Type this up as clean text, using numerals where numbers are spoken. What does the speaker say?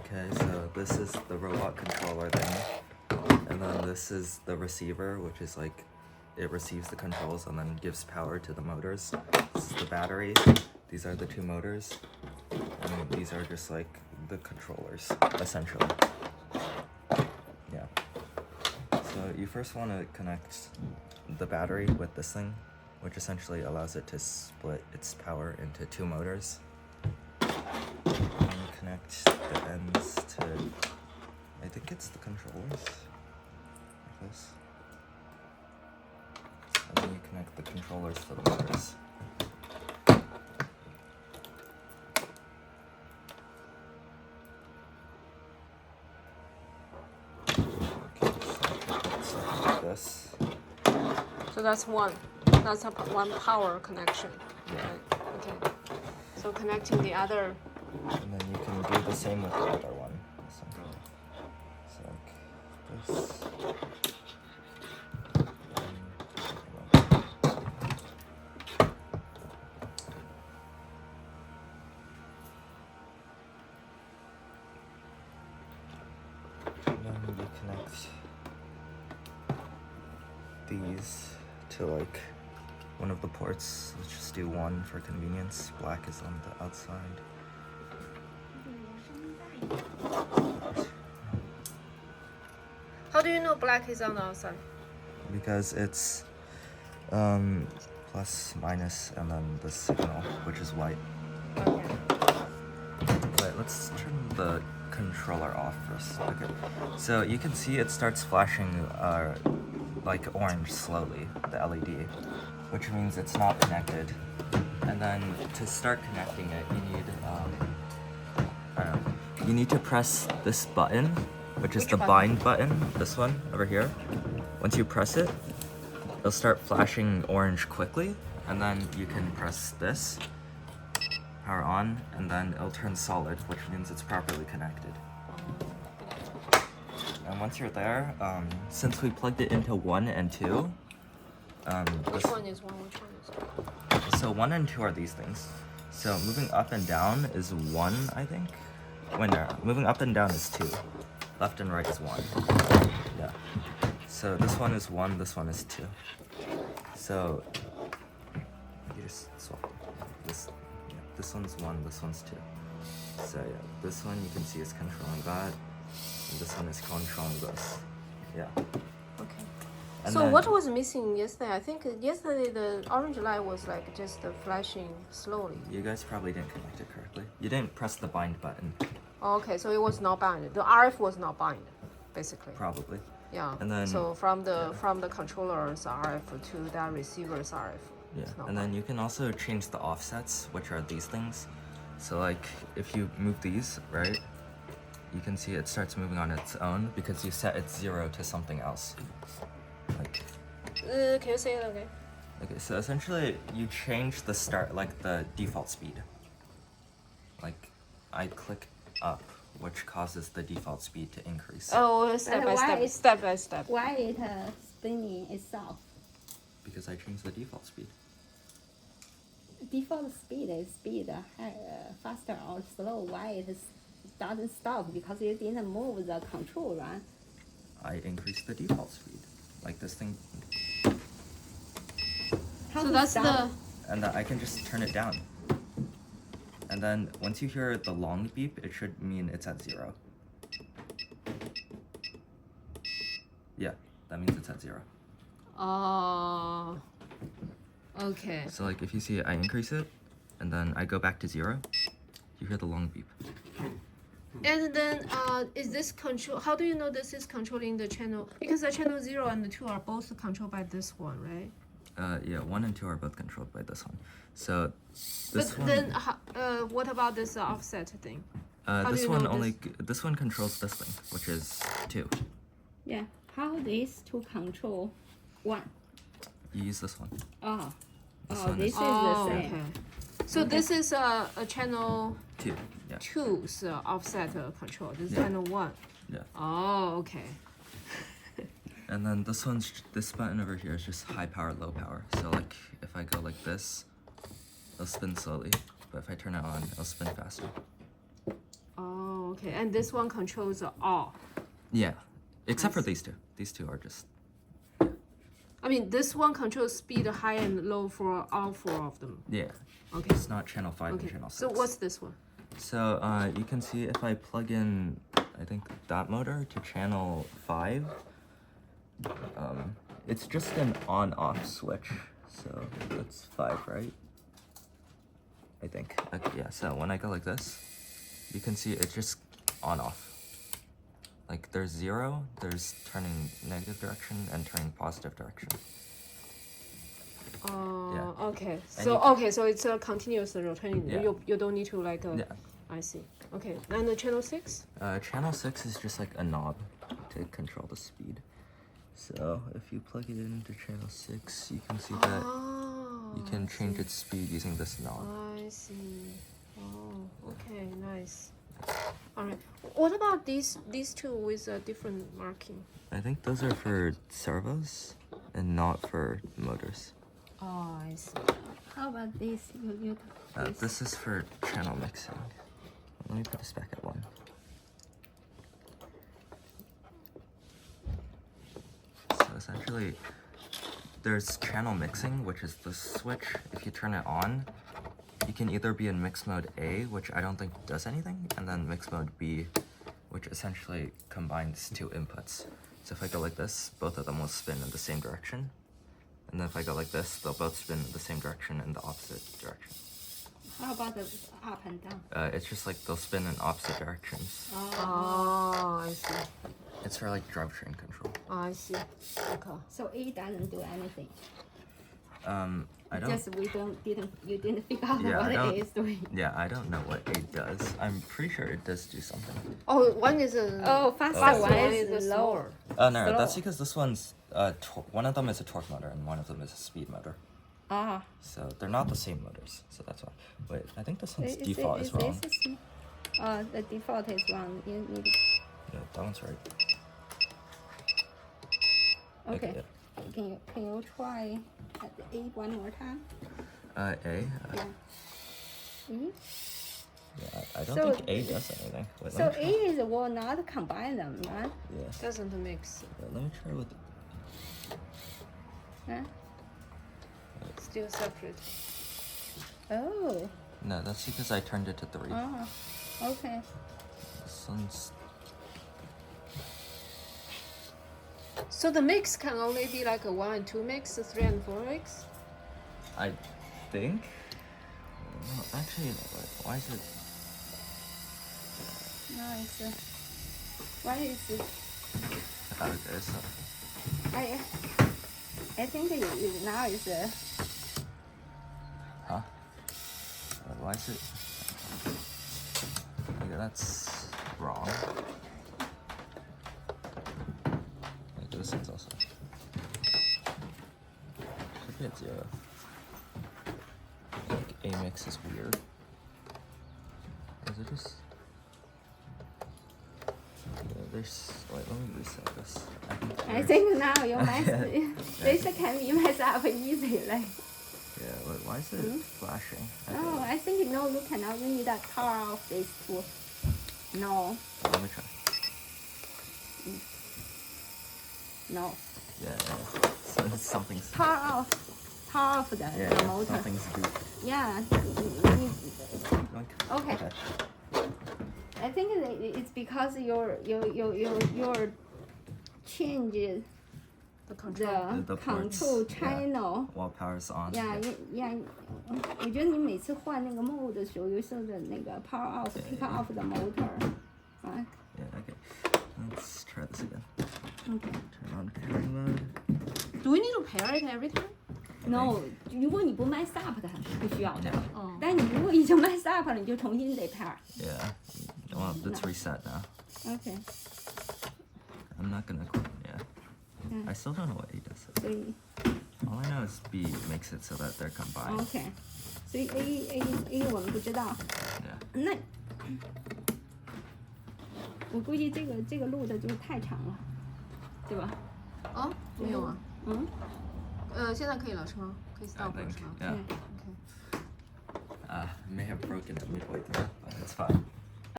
Okay, so this is the robot controller thing, and then this is the receiver, which is like, it receives the controls and then gives power to the motors. This is the battery. These are the two motors, and these are just like the controllers, essentially. Yeah. So you first want to connect the battery with this thing, which essentially allows it to split its power into two motors. And connect the ends to, I think it's the controllers, like this. And then you connect the controllers to the motors. Okay, so like this. So that's one. That's one power connection. Yeah. Right? Okay. So connecting the other. And then you can do the same with the other one. So like this. And then you connect these to like one of the ports. Let's just do one for convenience. Black is on the outside. How do you know black is on the outside? Because it's plus, minus, and then the signal, which is white. Okay. Wait, let's turn the controller off first. Okay. So you can see it starts flashing like orange slowly, the LED, which means it's not connected. And then to start connecting it, you need I don't know. You need to press this button, which is the bind button, this one over here. Once you press it, it'll start flashing orange quickly, and then you can press this, power on, and then it'll turn solid, which means it's properly connected. And once you're there, since we plugged it into 1 and 2, Which one is one? Which one is? So 1 and 2 are these things. So moving up and down is 1, I think. Wait, no, moving up and down is 2. Left and right is 1. Yeah. So this one is 1, this one is 2. So you just swap this. Yeah, this one's 1, this one's 2. So yeah, this one you can see is controlling that. And this one is controlling this. Yeah. Okay. And So then, what was missing yesterday? I think yesterday the orange light was like just flashing slowly. you guys probably didn't connect it correctly. You didn't press the bind button. Okay, so it was not bound. The RF was not bound, basically. Probably. Yeah. And then so from the controller's RF to that receiver's RF. Yeah, it's not and then you can also change the offsets, which are these things. So like if you move these, right, you can see it starts moving on its own because you set its 0 to something else. Like, can you say it again? okay, so essentially you change the start, like the default speed. Like I click up, which causes the default speed to increase. Oh, step by step. Step by step. Why it spinning itself? Because I changed the default speed. Default speed is faster or slow. Why it doesn't stop? Because you didn't move the control, right? I increased the default speed. Like this thing. How So to that's stop? And I can just turn it down. And then once you hear the long beep, it should mean it's at 0. Yeah, that means it's at 0. Oh. Okay. So like if you see I increase it, and then I go back to 0, you hear the long beep. And then is this control? How do you know this is controlling the channel? Because the channel 0 and 2 are both controlled by this one, right? Yeah, 1 and 2 are both controlled by this one. So this But one, then what about this offset thing? do this you one know only, this one controls this thing, which is 2. Yeah. How this to control one? You use this one. Oh. This Oh, one this is is the same. okay. So this is a channel 2. Yeah. 2's offset control. This is Yeah. channel 1. Yeah. Oh, okay. And then this button over here is just high power, low power. So like if I go like this, it'll spin slowly. But if I turn it on, it'll spin faster. Oh, Okay, and this one controls all. Yeah, except for these two. These two are just. I mean, this one controls speed high and low for all 4 of them. Yeah. Okay. It's not channel 5 Okay. and channel 6. So what's this one? So you can see if I plug in, I think that motor to channel 5, it's just an on-off switch. So that's 5, right? I think. Okay, yeah, so when I go like this, you can see it's just on-off. Like there's 0, there's turning negative direction and turning positive direction. Yeah. Okay. And So you- okay, so it's a continuous rotating. Yeah. You don't need to like. Yeah. I see. Okay. And the channel 6? Channel 6 is just like a knob to control the speed. So if you plug it into channel 6, you can see that you can change its speed using this knob. I see. Oh, okay, nice. All right. What about these two with a different marking? I think those are for servos and not for motors. Oh, I see. How about this? This is for channel mixing. Let me put this back at 1. So essentially, there's channel mixing, which is the switch. If you turn it on, you can either be in mix mode A, which I don't think does anything, and then mix mode B, which essentially combines 2 inputs. So if I go like this, both of them will spin in the same direction. And then if I go like this, they'll both spin in the same direction in the opposite direction. How about the up and down? It's just like they'll spin in opposite directions. Oh, I see. It's for like drivetrain control. Oh, I see. Okay. So A doesn't do anything. I don't. Just you didn't figure out Yeah, I what don't- A is doing. Yeah, I don't know what it does. I'm pretty sure it does do something. Oh, one is a. Oh, faster Oh. one One is is a lower. slower. No, that's Slow. because this one's one of them is a torque motor and one of them is a speed motor. Ah. So they're not the same motors. So that's why. Wait, I think this one's Is default is wrong. The default is wrong. You need. Yeah, that one's right. Okay. yeah. Can you try at A one more time? A. Yeah. Mhm. Yeah, I don't So- think A does anything. Wait, So let me A try. is will not combine them, right? Yeah. Doesn't mix. Let me try with. Huh? Still separate. Oh. No, that's because I turned it to 3. Oh. Okay. This one's. So the mix can only be like a 1 and 2 mix, a 3 and 4 mix. I think. No, actually, wait, why is it? No, it's why is it? Okay, so. I think now is Huh? Why is it? Okay, that's wrong. Like, this one's also. Should be at 0. Like, A mix is weird. Is it just. Yeah, there's. Wait, let me reset this. I think now you mess Yeah. this can be messed up easily. Like, Yeah, wait, why is it flashing? oh, I think no, you cannot. You need a power off this too. No, Let me try. no. Yeah, so something's. Power off the Yeah, motor. something's deep. Yeah. Okay. I think it's because your change The control. the ports, control yeah. channel. While power's on. Yeah, 我觉得你每次换那个 mode 的时候，有设的那个 power off、pick off the motor，啊 Yeah, okay. Let's try this again.，OK。 Turn on pairing mode. Do we need to pair it every time? No，如果你不 mess up 的，不需要的。 Yeah. Oh. 但你如果已经 mess up 了，你就重新得 pair。 Yeah. Well, let's reset now. OK， I'm not gonna quit. Yeah. I still don't know what A does. 所以 All I know is B makes it so that they're combined. OK，所以 A 我们不知道。 Yeah. 那我估计这个录的就太长了，对吧？哦，没有啊。嗯。现在可以了是吗？可以 I stop 了 think. 是吗 Yeah. OK。 May have broken it midway through, but it's fine.